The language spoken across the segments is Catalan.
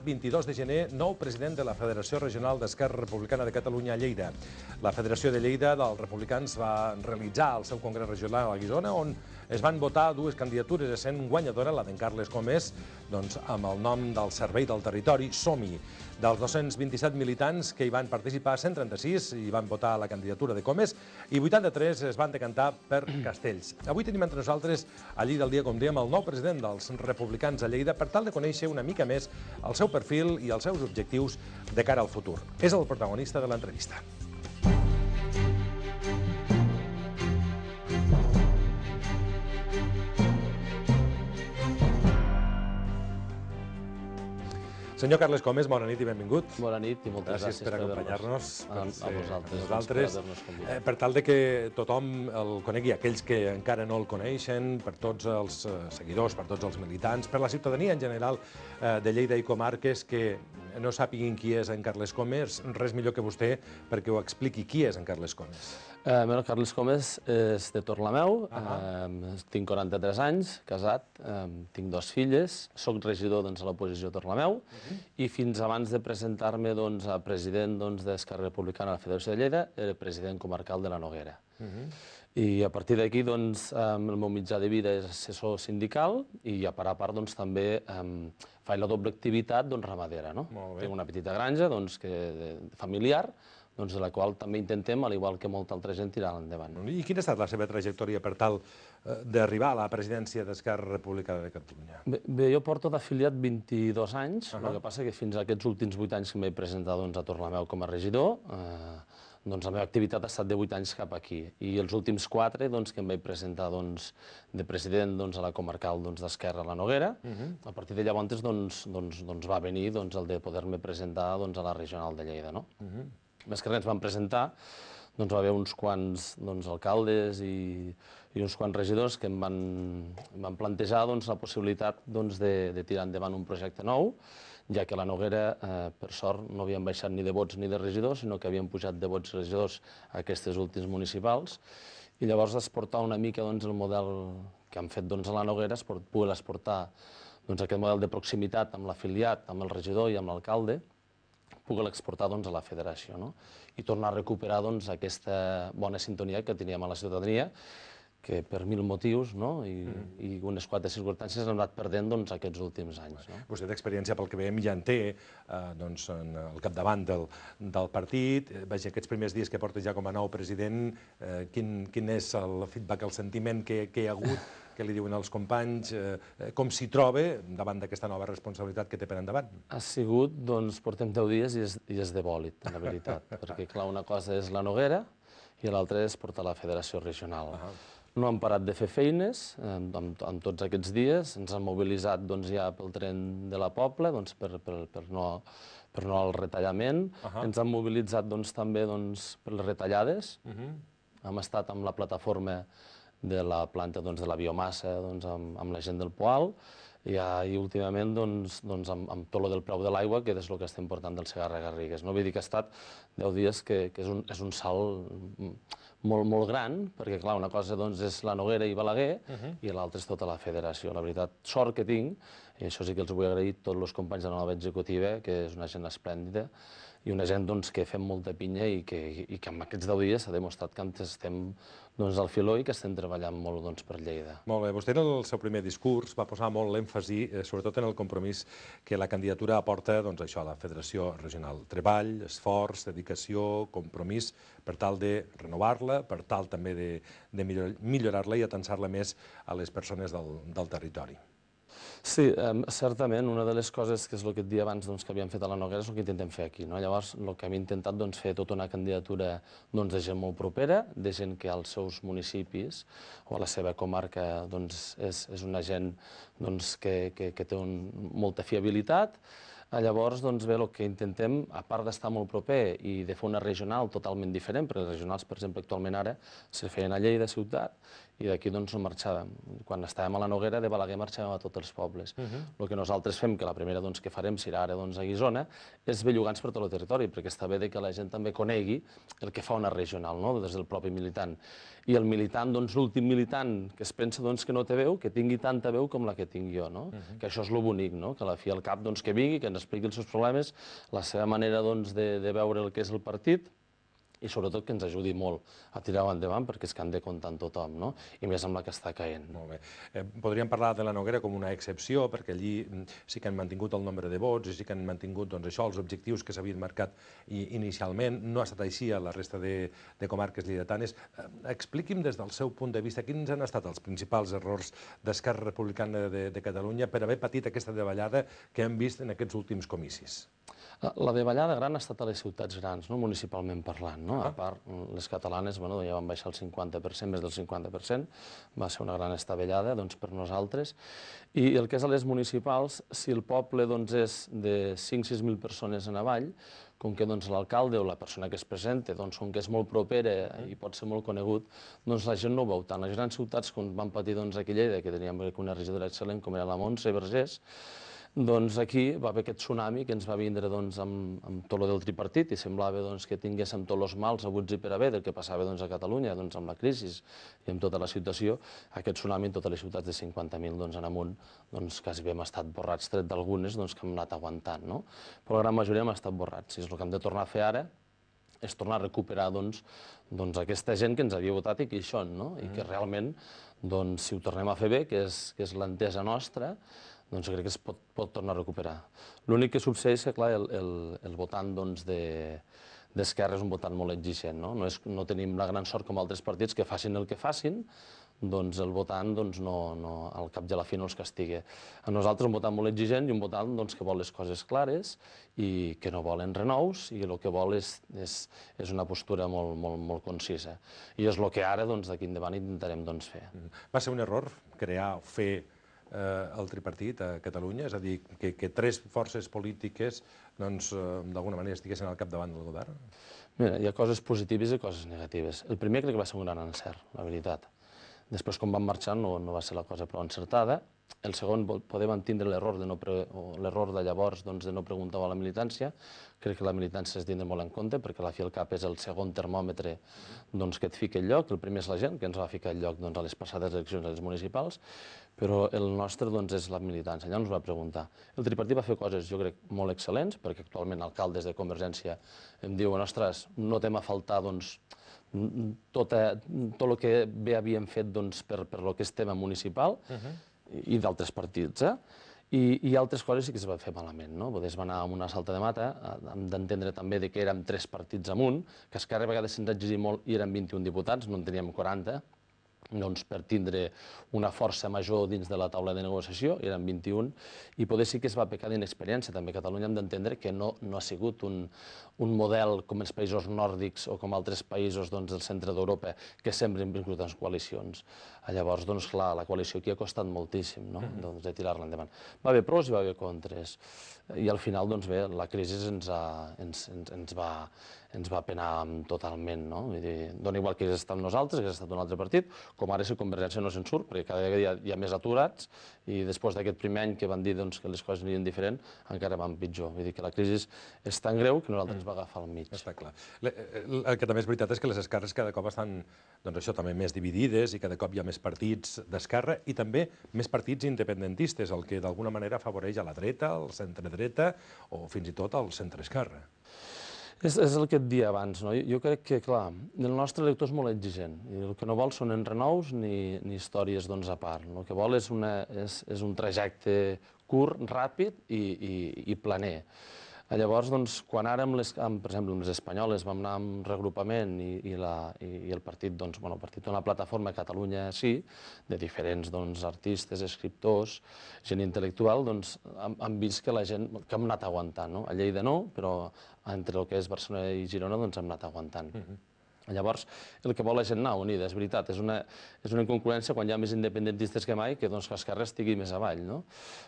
22 de gener, nou president de la Federació Regional d'Esquerra Republicana de Catalunya a Lleida. La Federació de Lleida dels Republicans va realitzar el seu congrés regional a Guissona, on es van votar dues candidatures, essent guanyadora la d'en Carles Comés, amb el nom del Servei del Territori, Som-hi. Dels 227 militants que hi van participar, 136 hi van votar la candidatura de Comés i 83 es van decantar per Castells. Avui tenim entre nosaltres, al Lleida al dia, com dèiem, el nou president dels Republicans a Lleida per tal de conèixer una mica més el seu perfil i els seus objectius de cara al futur. És el protagonista de l'entrevista. Senyor Carles Comés, bona nit i benvingut. Bona nit i moltes gràcies per acompanyar-nos. A vosaltres. Per tal de que tothom el conegui, aquells que encara no el coneixen, per tots els seguidors, per tots els militants, per la ciutadania en general de Lleida i comarques que no sàpiguin qui és en Carles Comés, res millor que vostè perquè ho expliqui qui és en Carles Comés. Carles Comés és de Torlameu, tinc 43 anys, casat, tinc dues filles, soc regidor a l'oposició de Torlameu i fins abans de presentar-me a president d'Esquerra Republicana a la Federació de Lleida era president comarcal de la Noguera. I a partir d'aquí el meu mitjà de vida és assessor sindical i a part també faig la doble activitat ramadera. Tinc una petita granja familiar, de la qual també intentem, al igual que molta altra gent, tirar endavant. I quina ha estat la seva trajectòria per tal d'arribar a la presidència d'Esquerra Republicana de Catalunya? Bé, jo porto d'afiliat 22 anys, el que passa que fins a aquests últims 8 anys que m'he presentat a Torlameu com a regidor, la meva activitat ha estat de 8 anys cap aquí. I els últims 4 que em vaig presentar de president a la comarcal d'Esquerra a la Noguera, a partir de llavors va venir el de poder-me presentar a la regional de Lleida. Més que res ens van presentar, va haver uns quants alcaldes i uns quants regidors que em van plantejar la possibilitat de tirar endavant un projecte nou, ja que a la Noguera, per sort, no havien baixat ni de vots ni de regidors, sinó que havien pujat de vots regidors a aquestes últims municipals, i llavors exportar una mica el model que han fet a la Noguera, poder exportar aquest model de proximitat amb l'afiliat, amb el regidor i amb l'alcalde, poder exportar a la federació i tornar a recuperar aquesta bona sintonia que teníem a la ciutadania, que per mil motius i unes quantes circumstàncies hem anat perdent aquests últims anys. Vostè d'experiència, pel que veiem, ja en té al capdavant del partit. Aquests primers dies que porta ja com a nou president, quin és el feedback, el sentiment que hi ha hagut, què li diuen els companys, com s'hi troba davant d'aquesta nova responsabilitat que té per endavant? Ha sigut, portem 10 dies i és de bòlit, la veritat, perquè clar, una cosa és la Noguera i l'altra és portar la federació regional. No hem parat de fer feines en tots aquests dies, ens han mobilitzat ja pel tren de la Pobla per no al retallament, ens han mobilitzat també per les retallades, hem estat amb la plataforma de la planta de la biomassa amb la gent del Poal i últimament amb tot el del preu de l'aigua, que és el que estem portant del Segarra-Garrigues. Vull dir que ha estat 10 dies que és un salt molt gran, perquè clar, una cosa és la Noguera i Balaguer i l'altra és tota la federació. La veritat, sort que tinc, i això sí que els vull agrair a tots els companys de la nova executiva, que és una gent esplèndida i una gent que fem molta pinya i que en aquests 10 dies s'ha demostrat que estem al filó i que estem treballant molt per Lleida. Molt bé. Vostè en el seu primer discurs va posar molt l'èmfasi, sobretot en el compromís que la candidatura aporta a la Federació Regional. Treball, esforç, dedicació, compromís per tal de renovar-la, per tal també de millorar-la i atensar-la més a les persones del territori. Sí, certament, una de les coses que és el que et dia abans que havíem fet a la Noguera és el que intentem fer aquí. Llavors, el que hem intentat fer tota una candidatura de gent molt propera, de gent que als seus municipis o a la seva comarca és una gent que té molta fiabilitat. Llavors, bé, el que intentem, a part d'estar molt proper i de fer una regional totalment diferent, perquè les regionals, per exemple, actualment ara se feien a Lleida ciutat, i d'aquí doncs no marxàvem. Quan estàvem a la Noguera, de Balaguer marxàvem a tots els pobles. El que nosaltres fem, que la primera que farem serà ara a Guissona, és bellugants per tot el territori, perquè està bé que la gent també conegui el que fa una regional, des del propi militant. I el militant, l'últim militant que es pensa que no té veu, que tingui tanta veu com la que tinc jo, que això és el bonic, que a la fi al cap que vingui, que ens expliqui els seus problemes, la seva manera de veure el que és el partit, i sobretot que ens ajudi molt a tirar-ho endavant, perquè és que han de comptar amb tothom, i més amb la que està caient. Molt bé. Podríem parlar de la Noguera com una excepció, perquè allí sí que han mantingut el nombre de vots i sí que han mantingut això, els objectius que s'havien marcat inicialment. No ha estat així a la resta de comarques lleidatanes. Expliqui'm des del seu punt de vista quins han estat els principals errors d'Esquerra Republicana de Catalunya per haver patit aquesta davallada que hem vist en aquests últims comicis. La davallada gran ha estat a les ciutats grans, municipalment parlant. A part, les catalanes ja van baixar el 50%, més del 50%, va ser una gran estavellada per nosaltres. I el que és a les municipals, si el poble és de 5.000-6.000 persones en avall, com que l'alcalde o la persona que es presenta, com que és molt propera i pot ser molt conegut, la gent no ho veu tant. Les grans ciutats, com van patir aquí a Lleida, que teníem una regidora excel·lent com era la Montse Vergés, aquí va haver aquest tsunami que ens va vindre amb tot el del tripartit i semblava que tinguéssim tots els mals haguts i per haver del que passava a Catalunya amb la crisi i amb tota la situació. Aquest tsunami en totes les ciutats de 50.000 en amunt, quasi hem estat borrats, tret d'algunes que hem anat aguantant. Però la gran majoria hem estat borrats. I el que hem de tornar a fer ara és tornar a recuperar aquesta gent que ens havia votat i que hi són, i que realment, si ho tornem a fer bé, que és l'entesa nostra, crec que es pot tornar a recuperar. L'únic que succeeix és que, clar, el votant d'Esquerra és un votant molt exigent. No tenim la gran sort com altres partits que facin el que facin, el votant al cap de la fi no els castiga. A nosaltres un votant molt exigent i un votant que vol les coses clares i que no volen renous i el que vol és una postura molt concisa. I és el que ara, d'aquí endavant, intentarem fer. Va ser un error crear o fer el tripartit a Catalunya? És a dir, que tres forces polítiques d'alguna manera estiguessin al capdavant del govern? Mira, hi ha coses positives i coses negatives. El primer crec que va ser un gran encert, la veritat. Després, quan van marxar, no va ser la cosa prou encertada. El segon, poder mantindre l'error de llavors de no preguntar a la militància. Crec que la militància es tindre molt en compte, perquè a la fi al cap és el segon termòmetre que et fica al lloc. El primer és la gent, que ens va ficar al lloc a les passades eleccions a les municipals, però el nostre és la militància. Allà ens va preguntar. El tripartit va fer coses, jo crec, molt excel·lents, perquè actualment alcaldes de Convergència em diuen, ostres, no t'hem a faltar tot el que bé havíem fet per el que és tema municipal i d'altres partits. I altres coses sí que es van fer malament. Es va anar amb una salta de mata, hem d'entendre també que érem 3 partits amunt, que Esquerra a vegades se'ns exigir molt i érem 21 diputats, no en teníem 40, per tindre una força major dins de la taula de negociació, eren 21, i poder sí que es va pecar d'inexperiència. També a Catalunya hem d'entendre que no ha sigut un model com els països nòrdics o com altres països del centre d'Europa que sempre hem vingut en coalicions. Llavors, clar, la coalició aquí ha costat moltíssim de tirar-la endavant. Va haver pros i va haver contres. I al final, bé, la crisi ens va penar totalment. Dona igual que hagués estat nosaltres, que hagués estat un altre partit, com ara si Convergència no se'n surt, perquè cada dia hi ha més aturats i després d'aquest primer any que van dir que les coses anirien diferent, encara van pitjor. Vull dir que la crisi és tan greu que nosaltres ens va agafar al mig. Està clar. El que també és veritat és que les esquerres cada cop estan, també més dividides i cada cop hi ha més partits d'esquerra i també més partits independentistes, el que d'alguna manera afavoreix a la dreta, al centre-dreta o fins i tot al centre-esquerra. És el que et dia abans. Jo crec que, clar, el nostre elector és molt exigent i el que no vol són renous ni històries a part. El que vol és un trajecte curt, ràpid i planer. Llavors, quan ara, per exemple, amb les espanyoles vam anar amb regrupament i el partit, una plataforma Catalunya Sí, de diferents artistes, escriptors, gent intel·lectual, hem vist que la gent, que hem anat aguantant. A Lleida no, però entre el que és Barcelona i Girona hem anat aguantant. Llavors, el que vol la gent anar unida, és veritat, és una incongruència quan hi ha més independentistes que mai que Esquerra estigui més avall.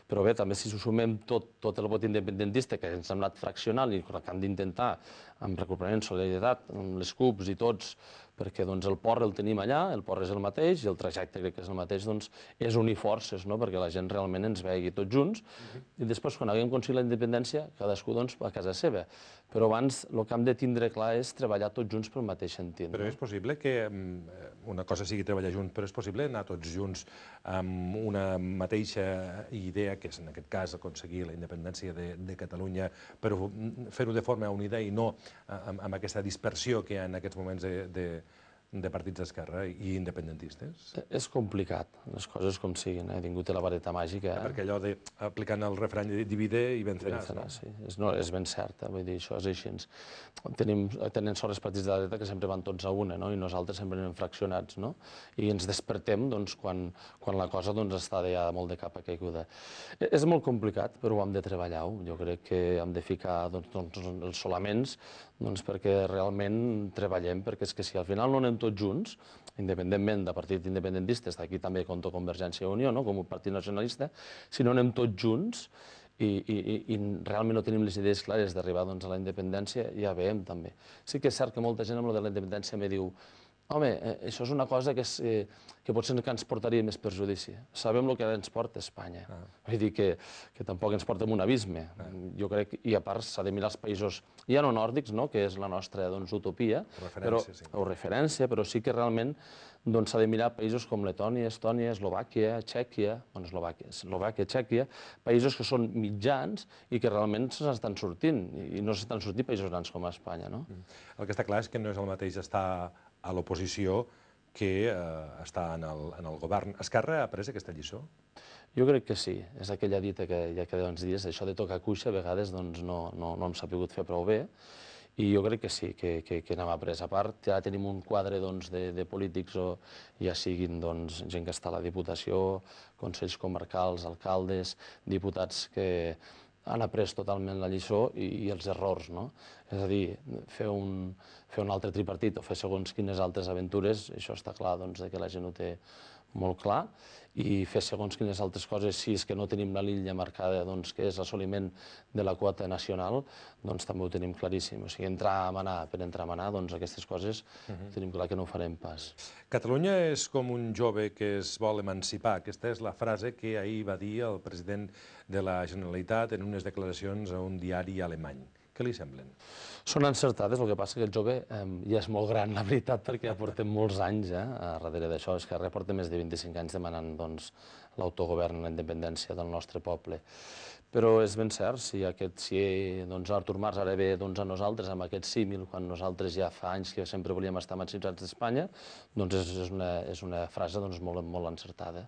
Però bé, també si sumem tot el vot independentista que ens hem anat fraccionant i que hem d'intentar amb recuperament, solidaritat, amb les CUPs i tots, perquè el port el tenim allà, el port és el mateix i el trajecte crec que és el mateix, és unir forces, perquè la gent realment ens vegi tots junts i després quan haguem aconseguit la independència cadascú a casa seva. Però abans el que hem de tindre clar és treballar tots junts pel mateix sentit. Però és possible que una cosa sigui treballar junts, però és possible anar tots junts amb una mateixa idea, que és en aquest cas aconseguir la independència de Catalunya, però fer-ho de forma unida i no amb aquesta dispersió que hi ha en aquests moments de partits d'esquerra i independentistes? És complicat, les coses com siguin, ningú té la vareta màgica. Perquè allò aplicant el refrany de divide i venceràs, no? Sí, és ben cert, vull dir, això és així. Tenen sort els partits de la dreta que sempre van tots a una, i nosaltres sempre anem fraccionats, i ens despertem quan la cosa està ja molt de capa caiguda. És molt complicat, però ho hem de treballar-ho. Jo crec que hem de ficar els solaments perquè realment treballem, perquè és que si al final no anem tots junts, independentment de partit independentistes, d'aquí també compto Convergència i Unió, com un partit nacionalista, si no anem tots junts i realment no tenim les idees clares d'arribar a la independència, ja veiem també. Sí que és cert que molta gent amb el de la independència me diu home, això és una cosa que potser que ens portaria més perjudici. Sabem el que ens porta Espanya. Vull dir que tampoc ens porta en un abisme. Jo crec, i a part s'ha de mirar els països, ja no nòrdics, que és la nostra utopia, o referència, però sí que realment s'ha de mirar països com Letònia, Estònia, Eslovàquia, Txèquia, Txèquia, països que són mitjans i que realment s'estan sortint, i no s'estan sortint països grans com Espanya. El que està clar és que no és el mateix estar a l'oposició que està en el govern. Esquerra ha après aquesta lliçó? Jo crec que sí. És aquella dita que ja queda uns dies, això de tocar cuixa a vegades no hem sabut fer prou bé, i jo crec que sí, que n'hem après. A part, ja tenim un quadre de polítics, ja siguin gent que està a la Diputació, consells comarcals, alcaldes, diputats que han après totalment la lliçó i els errors. És a dir, fer un altre tripartit o fer segons quines altres aventures, això està clar que la gent ho té molt clar, i fer segons quines altres coses, si és que no tenim la línia marcada, que és l'assoliment de la quota nacional, també ho tenim claríssim. O sigui, entrar a manar per entrar a manar, aquestes coses tenim clar que no ho farem pas. Catalunya és com un jove que es vol emancipar. Aquesta és la frase que ahir va dir el president de la Generalitat en unes declaracions a un diari alemany. Què li semblen? Són encertades, el que passa que el jove ja és molt gran, la veritat, perquè ja portem molts anys darrere d'això. Esquerra porta més de 25 anys demanant l'autogovern, la independència del nostre poble. Però és ben cert, si Artur Mas ara ve a nosaltres amb aquest símil, quan nosaltres ja fa anys que sempre volíem estar emancipats d'Espanya, és una frase molt encertada.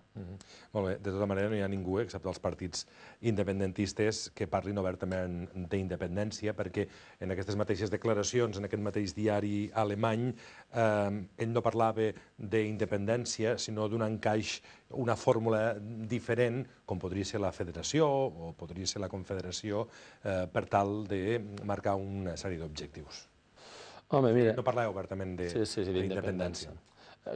Molt bé, de tota manera no hi ha ningú, excepte els partits independentistes, que parlin obertament d'independència, perquè en aquestes mateixes declaracions, en aquest mateix diari alemany, ell no parlava d'independència, sinó d'un encaix, una fórmula diferent, com podria ser la federació o podria ser la confederació, per tal de marcar una sèrie d'objectius. Home, mira... No parlava obertament d'independència.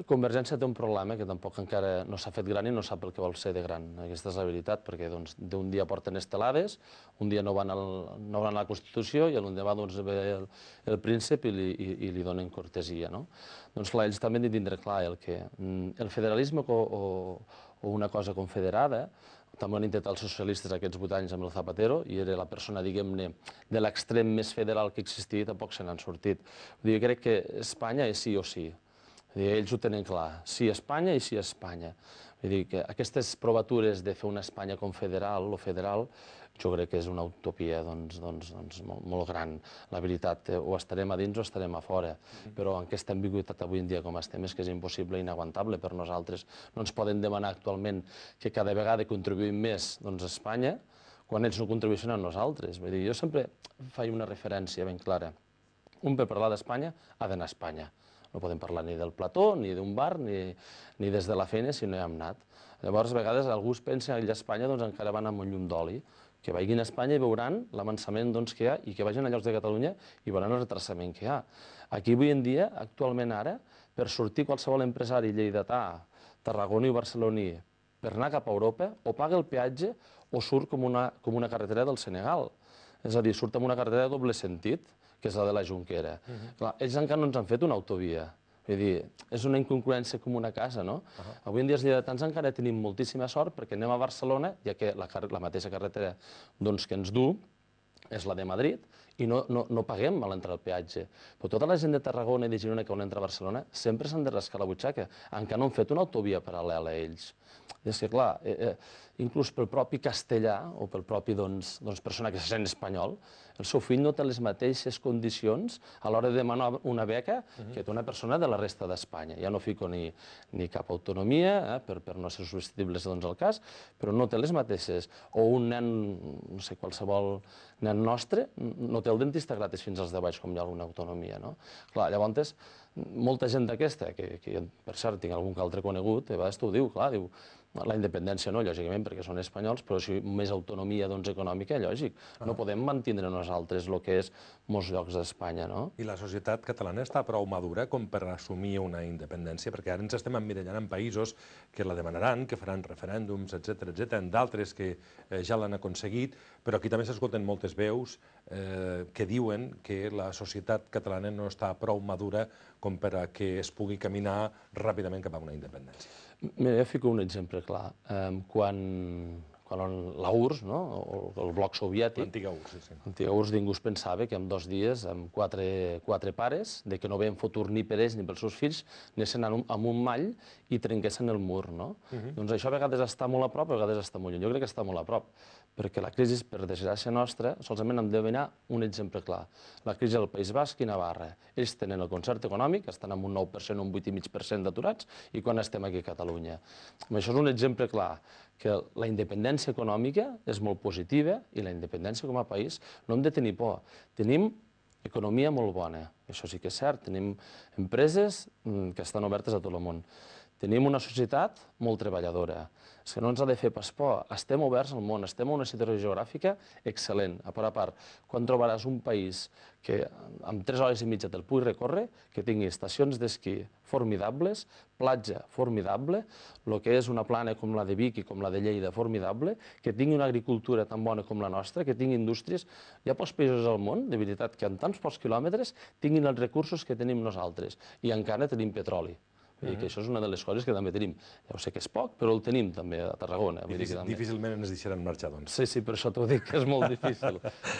Convergència té un problema que tampoc encara no s'ha fet gran i no sap el que vol ser de gran. Aquesta és la veritat, perquè d'un dia porten estelades, un dia no van a la Constitució i l'endemà ve el príncep i li donen cortesia. Doncs clar, ells també han de tindre clar que el federalisme o una cosa confederada, també han intentat els socialistes aquests 8 anys amb el Zapatero i era la persona, diguem-ne, de l'extrem més federal que existia i tampoc se n'han sortit. Jo crec que Espanya és sí o sí. Ells ho tenen clar, sí a Espanya i sí a Espanya. Vull dir que aquestes provatures de fer una Espanya confederal o federal, jo crec que és una utopia molt gran. La veritat, o estarem a dins o estarem a fora, però amb aquesta ambigüitat avui en dia com estem és que és impossible i inaguantable per nosaltres. No ens poden demanar actualment que cada vegada contribuïm més a Espanya quan ells no contribueixen a nosaltres. Vull dir, jo sempre faig una referència ben clara. Un per parlar d'Espanya ha d'anar a Espanya. No podem parlar ni del plató, ni d'un bar, ni des de la feina si no hi hem anat. Llavors, a vegades algú es pensa que allà a Espanya encara van amb un llum d'oli. Que vagin a Espanya i veuran l'avançament que hi ha i que vagin a llocs de Catalunya i veuran el retrasament que hi ha. Aquí avui en dia, actualment ara, per sortir qualsevol empresari lleidatà, tarragoní o barceloní, per anar cap a Europa, o paga el peatge o surt com una carretera del Senegal. És a dir, surt amb una carretera de doble sentit, que és la de la Junquera. Ells encara no ens han fet una autovia. Vull dir, és una incongruència com una casa, no? Avui en dia els lleidatans encara tenim moltíssima sort perquè anem a Barcelona, ja que la mateixa carretera que ens du és la de Madrid, i no paguem a l'entrar al peatge. Però tota la gent de Tarragona i de Girona que volen entrar a Barcelona sempre s'han de rascar la butxaca. Encara no han fet una autovia paral·lela a ells. És que, clar, inclús pel propi castellà o pel propi persona que se sent espanyol, el seu fill no té les mateixes condicions a l'hora de demanar una beca que té una persona de la resta d'Espanya. Ja no fico ni cap autonomia, per no ser susceptibles al cas, però no té les mateixes. O un nen, no sé, qualsevol nen nostre, no té el dentista gratis fins als 10 anys, com hi ha alguna autonomia, no? Clar, llavors, molta gent d'aquesta, que per cert tinc algun que altre conegut, a vegades t'ho diu, clar, diu, la independència no, lògicament, perquè són espanyols, però si més autonomia econòmica, lògic. No podem mantindre nosaltres el que és molts llocs d'Espanya, no? I la societat catalana està prou madura com per assumir una independència? Perquè ara ens estem emmirallant en països que la demanaran, que faran referèndums, etc., en d'altres que ja l'han aconseguit, però aquí també s'escolten moltes veus que diuen que la societat catalana no està prou madura com per a que es pugui caminar ràpidament cap a una independència. Mira, jo fico un exemple clar. Quan la URSS, el bloc soviètic, l'antiga URSS, sí. L'antiga URSS, ningú es pensava que en 2 dies, amb quatre pares, de que no veien futur ni per ells ni pels seus fills, anessin amb un mall i trenquessin el mur, no? Doncs això a vegades està molt a prop, a vegades està molt lluny. Jo crec que està molt a prop, perquè la crisi, per desgràcia nostra, solament hem de donar un exemple clar. La crisi del País Basc i Navarra. Ells tenen el concert econòmic, estan amb un 9%, un 8,5% d'aturats, i quan estem aquí a Catalunya. Això és un exemple clar, que la independència econòmica és molt positiva i la independència com a país no hem de tenir por. Tenim economia molt bona, això sí que és cert, tenim empreses que estan obertes a tot el món. Tenim una societat molt treballadora. És que no ens ha de fer pas por. Estem oberts al món, estem en una situació geogràfica excel·lent. A part, quan trobaràs un país que amb 3 hores i mitja te'l pugui recórrer, que tingui estacions d'esquí formidables, platja formidable, el que és una plana com la de Vic i com la de Lleida formidable, que tingui una agricultura tan bona com la nostra, que tingui indústries. Hi ha pocs països al món, de veritat, que en tants pocs quilòmetres tinguin els recursos que tenim nosaltres. I encara tenim petroli. I que això és una de les coses que també tenim. Ja ho sé que és poc, però el tenim també a Tarragona. Difícilment ens deixaran marxar, doncs. Sí, per això t'ho dic, que és molt difícil.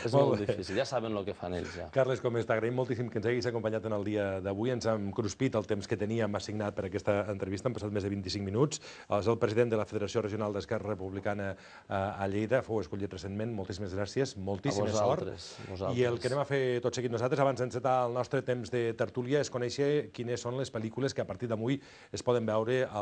És molt difícil, ja saben el que fan ells, ja. Carles Gómez, t'agraïm moltíssim que ens haguis acompanyat en el dia d'avui. Ens hem cruspit el temps que teníem assignat per aquesta entrevista, han passat més de 25 minuts. És el president de la Federació Regional d'Esquerra Republicana a Lleida, fou escollit recentment. Moltíssimes gràcies, moltíssima sort. I el que anem a fer tot seguit nosaltres, abans d'encetar el nostre temps de tertúlia, és conèixer quines són les pel·lícules que a partir d'avui es poden veure a